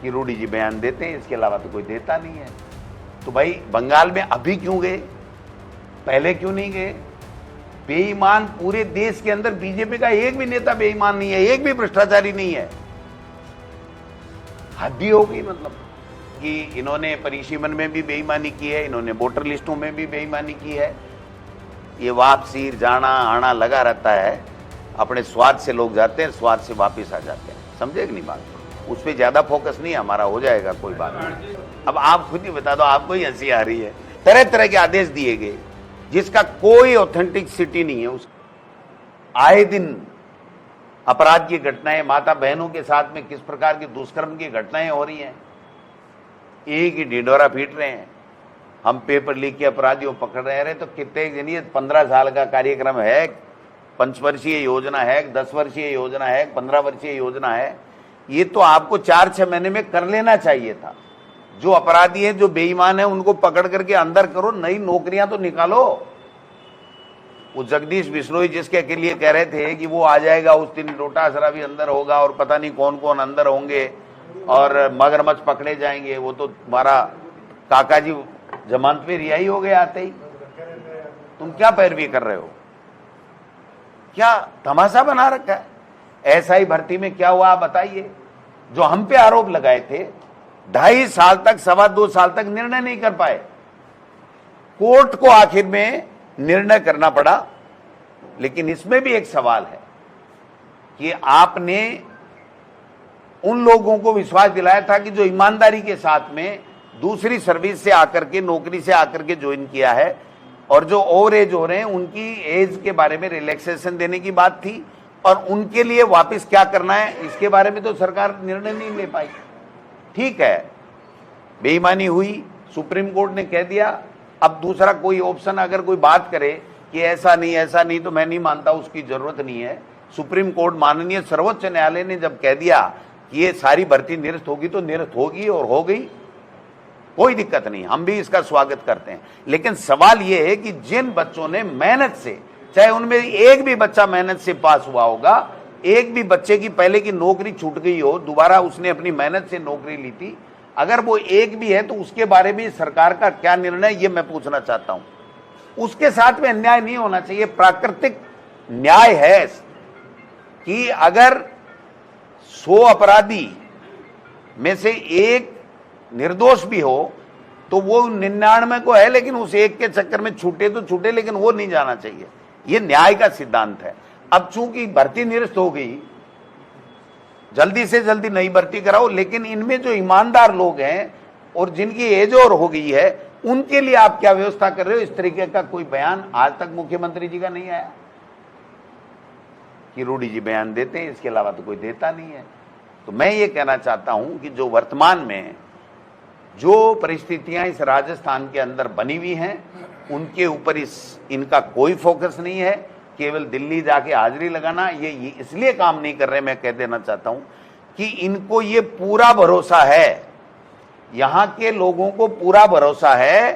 कि रूडी जी बयान देते हैं, इसके अलावा तो कोई देता नहीं है। तो भाई बंगाल में अभी क्यों गए, पहले क्यों नहीं गए? बेईमान पूरे देश के अंदर बीजेपी का एक भी नेता बेईमान नहीं है, एक भी भ्रष्टाचारी नहीं है। हद ही हो गई, मतलब कि इन्होंने परिसीमन में भी बेईमानी की है, इन्होंने वोटर लिस्टों में भी बेईमानी की है। ये वापसी जाना आना लगा रहता है, अपने स्वार्थ से लोग जाते हैं, स्वार्थ से वापस आ जाते हैं। समझे कि नहीं बात? उस पर ज्यादा फोकस नहीं हमारा, हो जाएगा, कोई बात नहीं। अब आप खुद ही बता दो, आपको ही हंसी आ रही है। तरह तरह के आदेश दिए गए जिसका कोई ऑथेंटिसिटी नहीं है। उस आए दिन अपराध की घटनाएं, माता बहनों के साथ में किस प्रकार की दुष्कर्म की घटनाएं हो रही हैं, एक ही ढिंढोरा पीट रहे हैं। हम पेपर लीक के अपराधियों पकड़ रहे हैं, तो कितने जनिए 15 साल का कार्यक्रम है, 5 वर्षीय योजना है, 10 वर्षीय योजना है, 15 वर्षीय योजना है। ये तो आपको 4-6 महीने में कर लेना चाहिए था। जो अपराधी हैं, जो बेईमान हैं, उनको पकड़ करके अंदर करो, नई नौकरियां तो निकालो। वो जगदीश बिश्नोई जिसके के लिए कह रहे थे कि वो आ जाएगा उस दिन, डोटासरा भी अंदर होगा और पता नहीं कौन कौन अंदर होंगे और मगरमच्छ पकड़े जाएंगे, वो तो तुम्हारा काका जी जमानत पे रिहाई हो गए आते ही। तुम क्या पैरवी कर रहे हो? क्या तमाशा बना रखा है? ऐसा ही भर्ती में क्या हुआ आप बताइए। जो हम पे आरोप लगाए थे, 2.5 साल तक, 2.25 साल तक निर्णय नहीं कर पाए। कोर्ट को आखिर में निर्णय करना पड़ा। लेकिन इसमें भी एक सवाल है कि आपने उन लोगों को विश्वास दिलाया था कि जो ईमानदारी के साथ में दूसरी सर्विस से आकर के, नौकरी से आकर के ज्वाइन किया है, और जो ओवर एज हो रहे हैं उनकी एज के बारे में रिलैक्सेशन देने की बात थी, और उनके लिए वापस क्या करना है इसके बारे में तो सरकार निर्णय नहीं ले पाई। ठीक है, बेईमानी हुई, सुप्रीम कोर्ट ने कह दिया। अब दूसरा कोई ऑप्शन अगर कोई बात करे कि ऐसा नहीं, तो मैं नहीं मानता, उसकी जरूरत नहीं है। सुप्रीम कोर्ट, माननीय सर्वोच्च न्यायालय ने जब कह दिया कि ये सारी भर्ती निरस्त होगी, तो निरस्त होगी और हो गई, कोई दिक्कत नहीं, हम भी इसका स्वागत करते हैं। लेकिन सवाल यह है कि जिन बच्चों ने मेहनत से, चाहे उनमें एक भी बच्चा मेहनत से पास हुआ होगा, एक भी बच्चे की पहले की नौकरी छूट गई हो, दोबारा उसने अपनी मेहनत से नौकरी ली थी, अगर वो एक भी है तो उसके बारे में सरकार का क्या निर्णय, ये मैं पूछना चाहता हूं। उसके साथ में अन्याय नहीं होना चाहिए। प्राकृतिक न्याय है कि अगर 100 अपराधी में से एक निर्दोष भी हो तो वो 99 को है, लेकिन उस एक के चक्कर में छूटे तो छूटे, लेकिन वो नहीं जाना चाहिए। ये न्याय का सिद्धांत है। अब चूंकि भर्ती निरस्त हो गई, जल्दी से जल्दी नई भर्ती कराओ, लेकिन इनमें जो ईमानदार लोग हैं और जिनकी एज और हो गई है, उनके लिए आप क्या व्यवस्था कर रहे हो? इस तरीके का कोई बयान आज तक मुख्यमंत्री जी का नहीं आया कि रूडी जी बयान देते हैं, इसके अलावा तो कोई देता नहीं है। तो मैं ये कहना चाहता हूं कि जो वर्तमान में जो परिस्थितियां इस राजस्थान के अंदर बनी हुई हैं, उनके ऊपर इनका कोई फोकस नहीं है। केवल दिल्ली जाके हाजिरी लगाना, ये इसलिए काम नहीं कर रहे, मैं कह देना चाहता हूं कि इनको ये पूरा भरोसा है, यहां के लोगों को पूरा भरोसा है,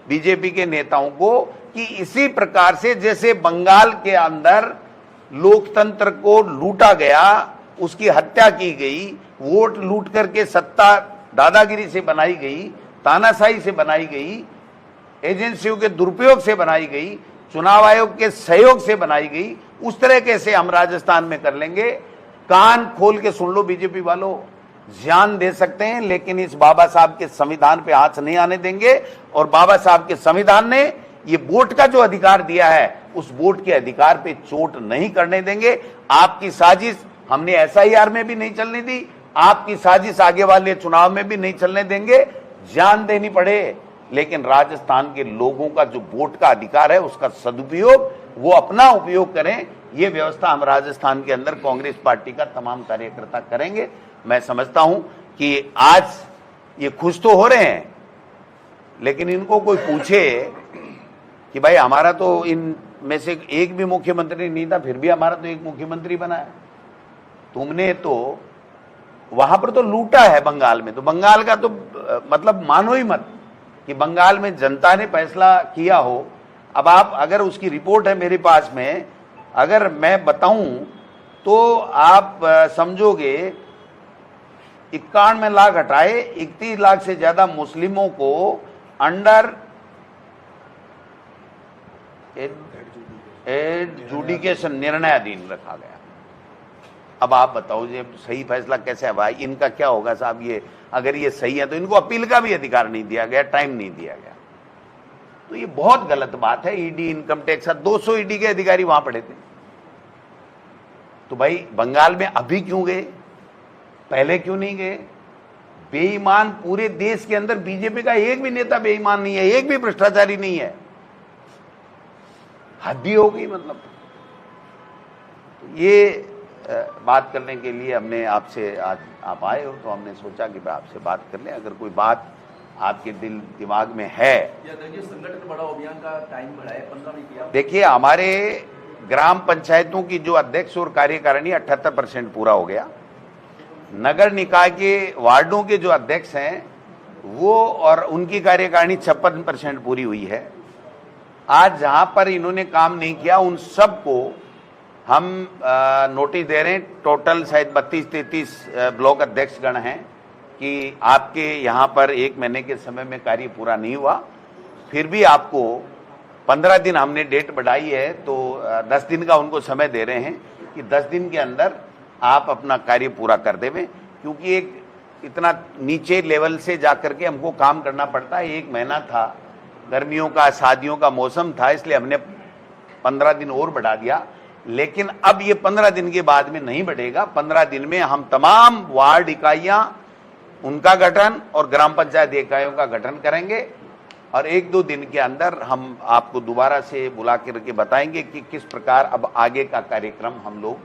बीजेपी के नेताओं को, कि इसी प्रकार से जैसे बंगाल के अंदर लोकतंत्र को लूटा गया, उसकी हत्या की गई, वोट लूट करके सत्ता दादागिरी से बनाई गई, तानाशाही से बनाई गई, एजेंसियों के दुरुपयोग से बनाई गई, चुनाव आयोग के सहयोग से बनाई गई, उस तरह से हम राजस्थान में कर लेंगे। कान खोल के सुन लो बीजेपी वालों, जान दे सकते हैं, लेकिन इस बाबा साहब के संविधान पे हाथ नहीं आने देंगे। और बाबा साहब के संविधान ने ये वोट का जो अधिकार दिया है, उस वोट के अधिकार पे चोट नहीं करने देंगे। आपकी साजिश हमने एसआईआर में भी नहीं चलने दी, आपकी साजिश आगे वाले चुनाव में भी नहीं चलने देंगे। जान देनी पड़े, लेकिन राजस्थान के लोगों का जो वोट का अधिकार है, उसका सदुपयोग वो अपना उपयोग करें। ये व्यवस्था हम राजस्थान के अंदर कांग्रेस पार्टी का तमाम कार्यकर्ता करेंगे। मैं समझता हूं कि आज ये खुश तो हो रहे हैं, लेकिन इनको कोई पूछे कि भाई हमारा तो इन में से एक भी मुख्यमंत्री नहीं था, फिर भी हमारा तो एक मुख्यमंत्री बना है। तुमने तो वहां पर तो लूटा है बंगाल में, तो बंगाल का तो मतलब मानो ही मत कि बंगाल में जनता ने फैसला किया हो। अब आप, अगर उसकी रिपोर्ट है मेरे पास में, अगर मैं बताऊं तो आप समझोगे 91 लाख हटाए, 31 लाख से ज्यादा मुस्लिमों को अंडर एडजुडिकेशन निर्णयाधीन रखा गया। अब आप बताओ ये सही फैसला कैसे है भाई? इनका क्या होगा साहब? ये अगर ये सही है तो इनको अपील का भी अधिकार नहीं दिया गया, टाइम नहीं दिया गया, तो ये बहुत गलत बात है। ईडी, इनकम टैक्स, 200 ईडी के अधिकारी वहां पड़े थे। तो भाई बंगाल में अभी क्यों गए, पहले क्यों नहीं गए? बेईमान पूरे देश के अंदर बीजेपी का एक भी नेता बेईमान नहीं है, एक भी भ्रष्टाचारी नहीं है। हद ही हो गई मतलब। तो ये बात करने के लिए हमने आपसे, आज आप आए हो तो हमने सोचा कि आपसे बात कर लें। अगर कोई बात आपके दिल दिमाग में है। संगठन बढ़ाओ अभियान का टाइम बढ़ाए 15 नहीं किया। देखिए, हमारे ग्राम पंचायतों की जो अध्यक्ष और कार्यकारिणी 78% पूरा हो गया। नगर निकाय के वार्डों के जो अध्यक्ष हैं वो और उनकी कार्यकारिणी 56% पूरी हुई है। आज जहां पर इन्होंने काम नहीं किया उन सबको हम नोटिस दे रहे हैं। टोटल शायद 32-33 ब्लॉक अध्यक्ष गण हैं कि आपके यहाँ पर 1 महीने के समय में कार्य पूरा नहीं हुआ, फिर भी आपको 15 दिन हमने डेट बढ़ाई है, तो 10 दिन का उनको समय दे रहे हैं कि 10 दिन के अंदर आप अपना कार्य पूरा कर देवें। क्योंकि एक इतना नीचे लेवल से जाकर के हमको काम करना पड़ता है। 1 महीना था, गर्मियों का, शादियों का मौसम था, इसलिए हमने 15 दिन और बढ़ा दिया। लेकिन अब ये 15 दिन के बाद में नहीं बढ़ेगा। 15 दिन में हम तमाम वार्ड इकाइयां, उनका गठन और ग्राम पंचायत इकाइयों का गठन करेंगे और 1-2 दिन के अंदर हम आपको दोबारा से बुला करके बताएंगे कि किस प्रकार अब आगे का कार्यक्रम हम लोग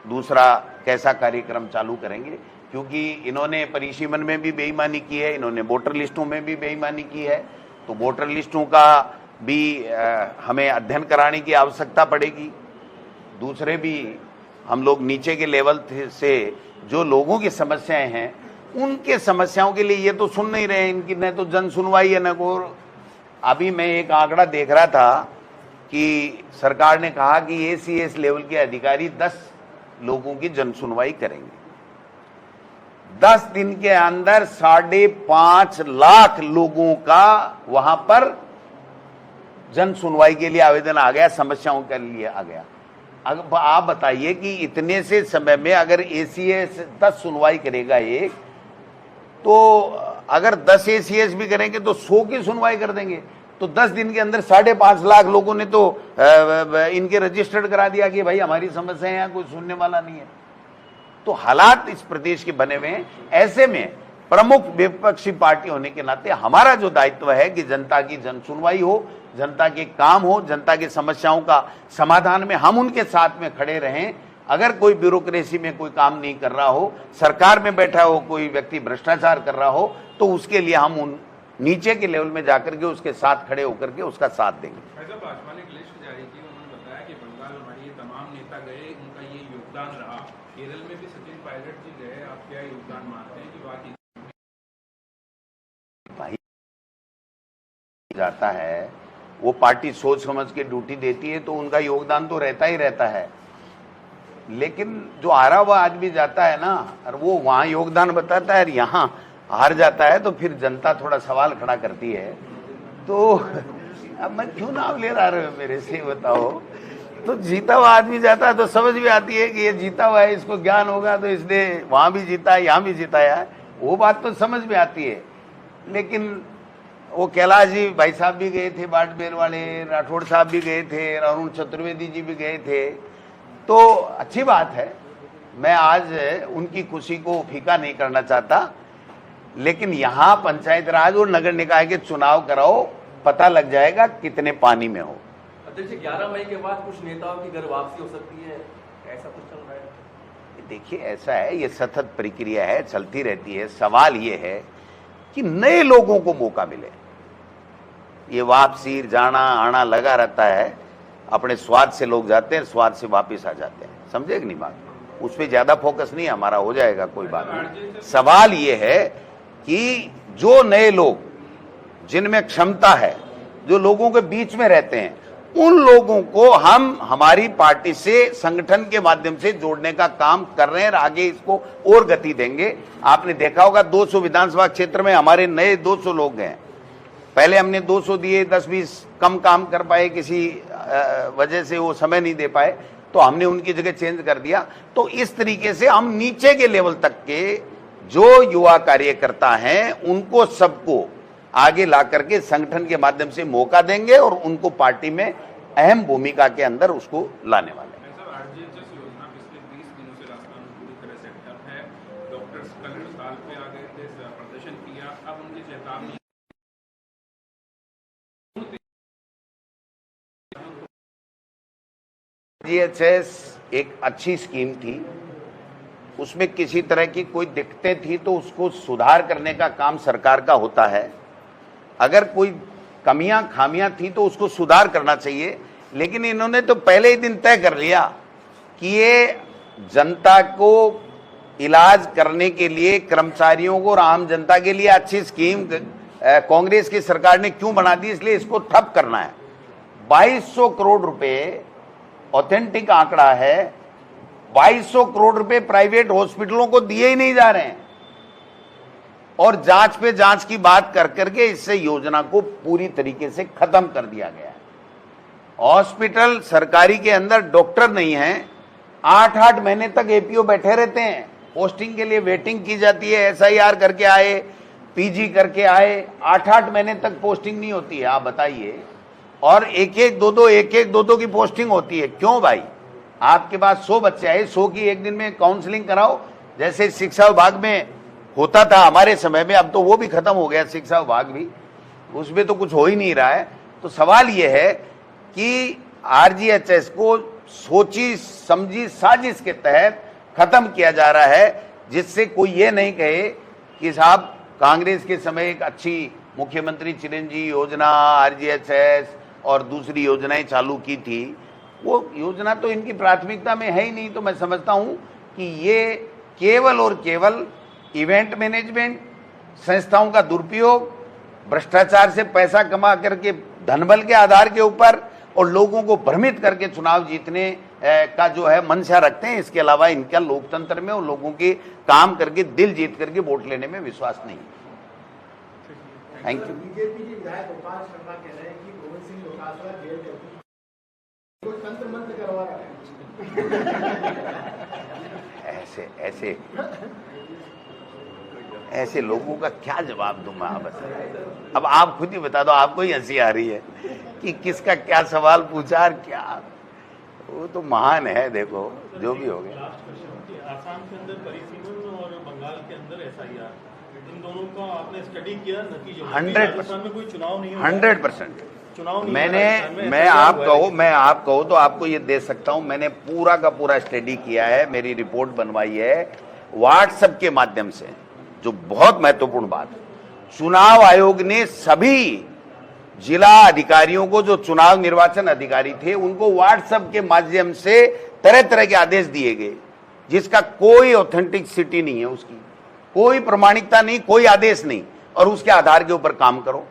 दूसरा कैसा कार्यक्रम चालू करेंगे। क्योंकि इन्होंने परिसीमन में भी बेईमानी की है, इन्होंने वोटर लिस्टों में भी बेईमानी की है, तो वोटर लिस्टों का भी हमें अध्ययन कराने की आवश्यकता पड़ेगी। दूसरे भी हम लोग नीचे के लेवल से जो लोगों की समस्याएं हैं उनके समस्याओं के लिए ये तो सुन नहीं रहे, इनकी न तो जन सुनवाई है न को। अभी मैं एक आंकड़ा देख रहा था कि सरकार ने कहा कि ACS लेवल के अधिकारी 10 लोगों की जन सुनवाई करेंगे। 10 दिन के अंदर 5.5 लाख लोगों का वहां पर जन सुनवाई के लिए आवेदन आ गया, समस्याओं के लिए आ गया। अब आप बताइए कि इतने से समय में अगर ACS 10 सुनवाई करेगा एक, तो अगर 10 ACS भी करेंगे तो 100 की सुनवाई कर देंगे। तो 10 दिन के अंदर 5.5 लाख लोगों ने तो इनके रजिस्टर्ड करा दिया कि भाई हमारी समस्या है, कोई सुनने वाला नहीं है। तो हालात इस प्रदेश के बने हुए हैं। ऐसे में प्रमुख विपक्षी पार्टी होने के नाते हमारा जो दायित्व है कि जनता की जन सुनवाई हो, जनता के काम हो, जनता की समस्याओं का समाधान में हम उनके साथ में खड़े रहें। अगर कोई ब्यूरोक्रेसी में कोई काम नहीं कर रहा हो, सरकार में बैठा हो कोई व्यक्ति भ्रष्टाचार कर रहा हो, तो उसके लिए हम उन नीचे के लेवल में जाकर के उसके साथ खड़े होकर के उसका साथ देंगे। भाजपा ने एक लिस्ट जारी की, उन्होंने बताया कि बंगाल हमारे ये तमाम नेता गए, उनका ये योगदान रहा। केरल में भी सचिन पायलट जी गए, आप क्या योगदान मानते हैं कि बाकी भाई जाता है, वो पार्टी सोच समझ के ड्यूटी देती है तो उनका योगदान तो रहता ही रहता है। लेकिन जो हारा हुआ आदमी जाता है ना, और वो वहां योगदान बताता है और यहाँ हार जाता है, तो फिर जनता थोड़ा सवाल खड़ा करती है। तो अब मैं क्यों नाम ले रहा हूं मेरे से, बताओ। तो जीता हुआ आदमी जाता है तो समझ भी आती है कि ये जीता हुआ है, इसको ज्ञान होगा, तो इसने वहां भी जीता है, यहाँ भी जिताया है, वो बात तो समझ में आती है। लेकिन वो कैलाश जी भाई साहब भी गए थे, बाड़मेर वाले राठौड़ साहब भी गए थे, अरुण चतुर्वेदी जी भी गए थे, तो अच्छी बात है। मैं आज उनकी खुशी को फीका नहीं करना चाहता, लेकिन यहाँ पंचायत राज और नगर निकाय के चुनाव कराओ, पता लग जाएगा कितने पानी में हो। अध्यक्ष, 11 मई के बाद कुछ नेताओं की घर वापसी हो सकती है, ऐसा कुछ चल रहा है? देखिए, ऐसा है, ये सतत प्रक्रिया है, चलती रहती है। सवाल ये है कि नए लोगों को मौका मिले। ये वापसी जाना आना लगा रहता है, अपने स्वाद से लोग जाते हैं, स्वाद से वापस आ जाते हैं। समझे कि नहीं बात? उस पर ज्यादा फोकस नहीं हमारा, हो जाएगा, कोई बात नहीं। सवाल ये है कि जो नए लोग जिनमें क्षमता है, जो लोगों के बीच में रहते हैं, उन लोगों को हम हमारी पार्टी से संगठन के माध्यम से जोड़ने का काम कर रहे हैं और आगे इसको और गति देंगे। आपने देखा होगा 200 विधानसभा क्षेत्र में हमारे नए 200 लोग हैं। पहले हमने 200 दिए, 10-20 कम काम कर पाए, किसी वजह से वो समय नहीं दे पाए, तो हमने उनकी जगह चेंज कर दिया। तो इस तरीके से हम नीचे के लेवल तक के जो युवा कार्यकर्ता हैं उनको सबको आगे ला करके संगठन के माध्यम से मौका देंगे और उनको पार्टी में अहम भूमिका के अंदर उसको लाने वाले हैं। सर, आरजीएचएस योजना पिछले 20 दिनों से राजस्थान में पूरी तरह से ठप है। डॉक्टर्स कल हड़ताल पे आ गए थे, प्रदर्शन किया, अब उनकी चेतावनी आरजीएचएस एक अच्छी स्कीम थी, उसमें किसी तरह की कोई दिक्कतें थी तो उसको सुधार करने का काम सरकार का होता है। अगर कोई कमियां खामियां थी तो उसको सुधार करना चाहिए, लेकिन इन्होंने तो पहले ही दिन तय कर लिया कि ये जनता को इलाज करने के लिए, कर्मचारियों को और आम जनता के लिए अच्छी स्कीम कांग्रेस की सरकार ने क्यों बना दी, इसलिए इसको ठप करना है। 2200 करोड़ रुपए ऑथेंटिक आंकड़ा है, 2200 करोड़ रुपए प्राइवेट हॉस्पिटलों को दिए ही नहीं जा रहे हैं और जांच पे जांच की बात कर करके इससे योजना को पूरी तरीके से खत्म कर दिया गया है। हॉस्पिटल सरकारी के अंदर डॉक्टर नहीं है, 8-8 महीने तक एपीओ बैठे रहते हैं, पोस्टिंग के लिए वेटिंग की जाती है, एसआईआर करके आए, पीजी करके आए, 8-8 महीने तक पोस्टिंग नहीं होती है। आप बताइए, और एक-एक, दो-दो की पोस्टिंग होती है। क्यों भाई? आपके पास 100 बच्चे आए, 100 की एक दिन में काउंसलिंग कराओ, जैसे शिक्षा विभाग में होता था हमारे समय में। अब तो वो भी खत्म हो गया, शिक्षा विभाग भी, उसमें तो कुछ हो ही नहीं रहा है। तो सवाल ये है कि आरजीएचएस को सोची समझी साजिश के तहत खत्म किया जा रहा है, जिससे कोई ये नहीं कहे कि साहब कांग्रेस के समय एक अच्छी मुख्यमंत्री चिरंजीवी योजना, आरजीएचएस और दूसरी योजनाएं चालू की थी। वो योजना तो इनकी प्राथमिकता में है ही नहीं। तो मैं समझता हूं कि ये केवल और केवल इवेंट मैनेजमेंट, संस्थाओं का दुरुपयोग, भ्रष्टाचार से पैसा कमा करके धनबल के आधार के ऊपर और लोगों को भ्रमित करके चुनाव जीतने का जो है मंशा रखते हैं। इसके अलावा इनका लोकतंत्र में और लोगों के काम करके दिल जीत करके वोट लेने में विश्वास नहीं। Thank you. बीजेपी के विधायक गोपाल शर्मा कह रहे हैं कि गोविंद सिंह डोटासरा जेल को तंत्र मंत्र करवा रहा है। ऐसे लोगों का क्या जवाब दूं मैं? आप बताइए। अब आप खुद ही बता दो, आपको ही हंसी आ रही है कि किसका क्या सवाल पूछा और क्या। वो तो महान है, देखो जो भी हो गया। आसाम के अंदर परिसीमन और बंगाल के अंदर एसआईआर, इन दोनों का आपने स्टडी किया? नतीजे 100% में कोई चुनाव नहीं, 100% चुनाव नहीं। मैं आप कहो तो आपको ये दे सकता हूं। मैंने पूरा का पूरा स्टडी किया है, मेरी रिपोर्ट बनवाई है व्हाट्सएप के माध्यम से। जो बहुत महत्वपूर्ण बात, चुनाव आयोग ने सभी जिला अधिकारियों को, जो चुनाव निर्वाचन अधिकारी थे, उनको व्हाट्सएप के माध्यम से तरह तरह के आदेश दिए गए, जिसका कोई ऑथेंटिसिटी नहीं है, उसकी कोई प्रमाणिकता नहीं, कोई आदेश नहीं, और उसके आधार के ऊपर काम करो।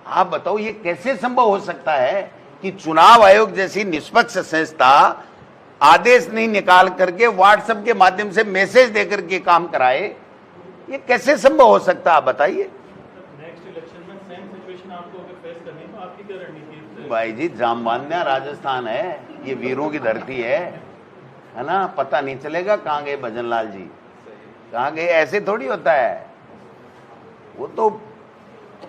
आप बताओ ये कैसे संभव हो सकता है कि चुनाव आयोग जैसी निष्पक्ष संस्था आदेश नहीं निकाल करके व्हाट्सएप के माध्यम से मैसेज देकर के काम कराए? ये कैसे संभव हो सकता है? आप बताइए। नेक्स्ट इलेक्शन में सेम सिचुएशन आपको अगर फेस करनी तो आपकी क्या रणनीति है? भाई जी, जामबान्या राजस्थान है, ये वीरों की धरती है ना? पता नहीं चलेगा कहाँ गए भजन लाल जी, कहाँ गए। ऐसे थोड़ी होता है, वो तो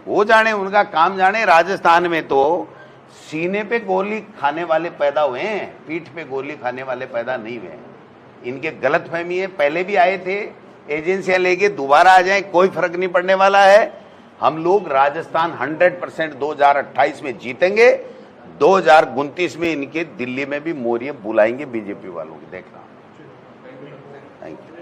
वो जाने, उनका काम जाने। राजस्थान में तो सीने पे गोली खाने वाले पैदा हुए हैं, पीठ पे गोली खाने वाले पैदा नहीं हुए हैं। इनके गलतफहमी है, पहले भी आए थे, एजेंसियां लेके दोबारा आ जाए, कोई फर्क नहीं पड़ने वाला है। हम लोग राजस्थान 100% 2028 में जीतेंगे। 2029 में इनके दिल्ली में भी मोरिये बुलाएंगे बीजेपी वालों की, देखना। Thank you.